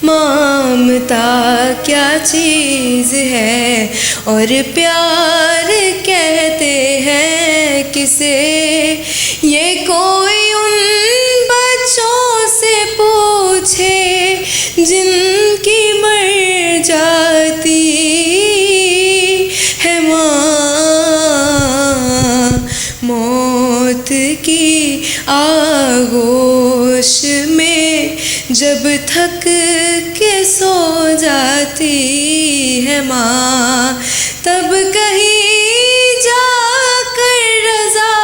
ममता क्या चीज़ है और प्यार कहते हैं किसे, ये कोई उन बच्चों से पूछे जिनकी मर जाती है माँ। मौत की आगोश में जब थक के सो जाती है माँ, तब कहीं जाकर रज़ा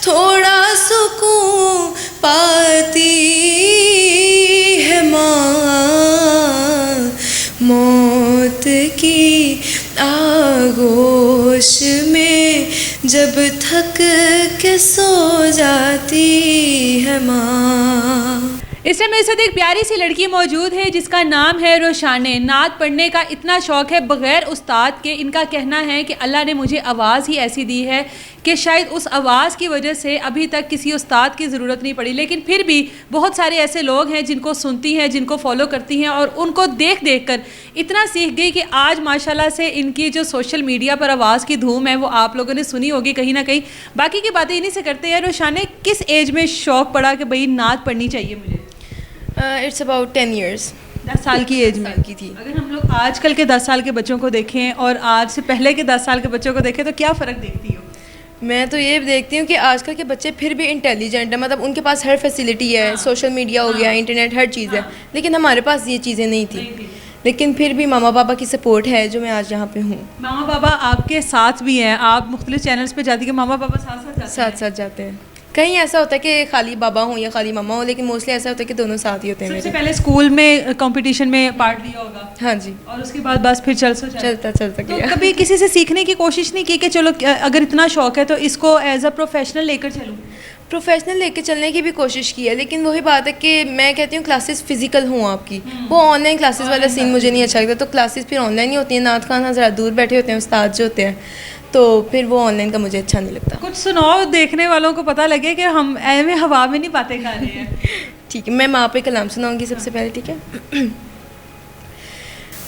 थोड़ा सुकून पाती है माँ। मौत की आगोश में जब थक के सो जाती है माँ। इस समय मेरे साथ एक प्यारी सी लड़की मौजूद है जिसका नाम है रोशाने। नात पढ़ने का इतना शौक़ है बग़ैर उस्ताद के। इनका कहना है कि अल्लाह ने मुझे आवाज़ ही ऐसी दी है कि शायद उस आवाज़ की वजह से अभी तक किसी उस्ताद की ज़रूरत नहीं पड़ी, लेकिन फिर भी बहुत सारे ऐसे लोग हैं जिनको सुनती हैं, जिनको फॉलो करती हैं और उनको देख देख कर इतना सीख गई कि आज माशाल्लाह से इनकी जो सोशल मीडिया पर आवाज़ की धूम है वो आप लोगों ने सुनी होगी कहीं ना कहीं। बाकी की बातें इन्हीं से करते हैं। रोशाने, किस एज में शौक़ पड़ा कि भाई नात पढ़नी चाहिए मुझे? It's about 10 years। 10 साल की एज में की थी। अगर हम लोग आजकल के 10 साल के बच्चों को देखें और आज से पहले के 10 साल के बच्चों को देखें तो क्या फ़र्क देखती हो? मैं तो ये देखती हूँ कि आजकल के बच्चे फिर भी इंटेलिजेंट है, मतलब उनके पास हर फैसिलिटी है। सोशल मीडिया हो गया, इंटरनेट, हर चीज़ है। लेकिन हमारे पास ये चीज़ें नहीं थी। लेकिन फिर भी मामा पापा की सपोर्ट है जो मैं आज यहाँ पे हूँ। मामा पापा आपके साथ भी हैं, आप मुख्तलिफ चैनल्स पे जाती हैं, मामा पापा साथ साथ जाते हैं। कहीं ऐसा होता है कि खाली बाबा हो या खाली मामा हो, लेकिन मोस्टली ऐसा होता है कि दोनों साथ ही होते हैं। सबसे पहले स्कूल में कंपटीशन में पार्ट लिया होगा? हाँ जी। और उसके बाद बस फिर चलता तो गया। कभी किसी से सीखने की कोशिश नहीं की कि चलो अगर इतना शौक है तो इसको एज अ प्रोफेशनल लेकर चलूँ? प्रोफेशनल लेके चलने की भी कोशिश की है, लेकिन वही बात है कि मैं कहती हूँ क्लासेस फिजिकल हों आपकी। वो ऑनलाइन क्लासेस वाला सीन मुझे नहीं अच्छा लगता। तो क्लासेस फिर ऑनलाइन ही होती हैं। नात खाना ज़रा दूर बैठे होते हैं उस्ताद जो होते हैं, तो फिर वो ऑनलाइन का मुझे अच्छा नहीं लगता। कुछ सुनाओ, देखने वालों को पता लगे कि हम ऐਵੇਂ हवा में नहीं बातें कर रहे हैं। ठीक है, मैं माँ पे कलाम सुनाऊंगी सबसे पहले। ठीक है।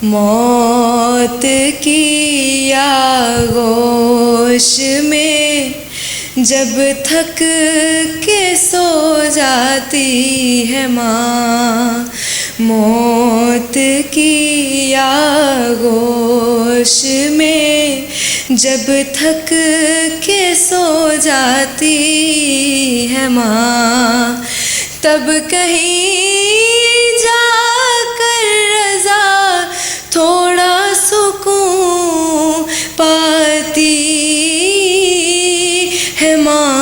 मौत की आगोश में जब थक के सो जाती है माँ। मौत की आगोश में जब थक के सो जाती है माँ, तब कहीं जाकर रज़ा थोड़ा सुकून पाती है माँ।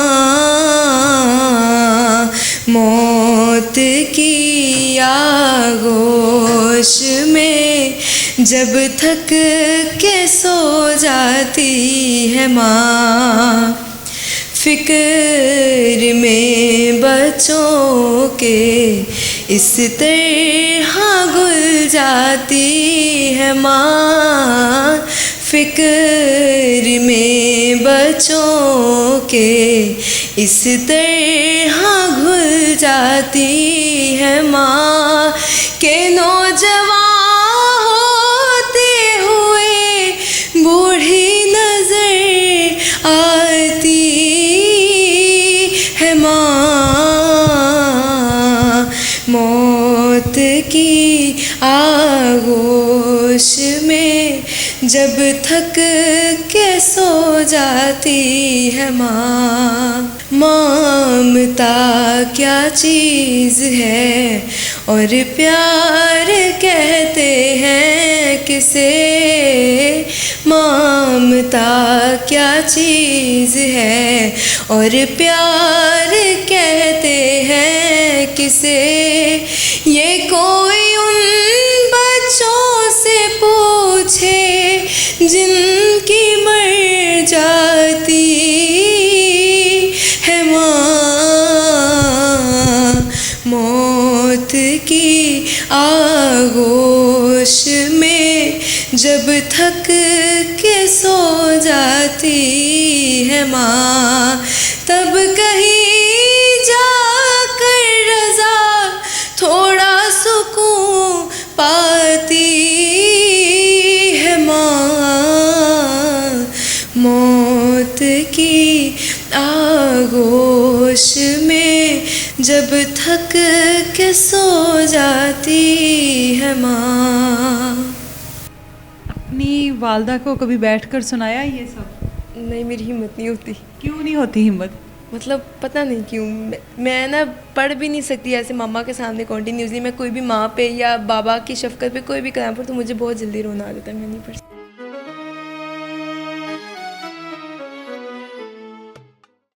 मौत की आगोश में जब थक के सो जाती है माँ, फ़िक्र में बच्चों के इस तरह घुल जाती है माँ। फ़िक्र में बच्चों के इस तरह घुल जाती है माँ के नौजवान होते हुए बूढ़ी नज़र आती है माँ। मौत की आगोश में जब थक के सो जाती है माँ। ममता क्या चीज़ है और प्यार कहते हैं किसे, ममता क्या चीज़ है और प्यार कहते हैं किसे, ये कोई उन बच्चों से पूछे जिनकी मर जाती है माँ। मौत की आगोश में जब थक के सो जाती है माँ, तब कहीं जाकर रज़ा थोड़ा सुकून होश में जब थक के सो जाती है माँ। अपनी वालदा को कभी बैठकर सुनाया ये सब? नहीं, मेरी हिम्मत नहीं होती। क्यों नहीं होती हिम्मत? मतलब पता नहीं क्यों, मैं ना पढ़ भी नहीं सकती ऐसे मामा के सामने कॉन्टीन्यूसली। मैं कोई भी माँ पे या बाबा की शफकत पे कोई भी कलाम पर तो मुझे बहुत जल्दी रोना आ जाता है, मैं नहीं पढ़ सकती।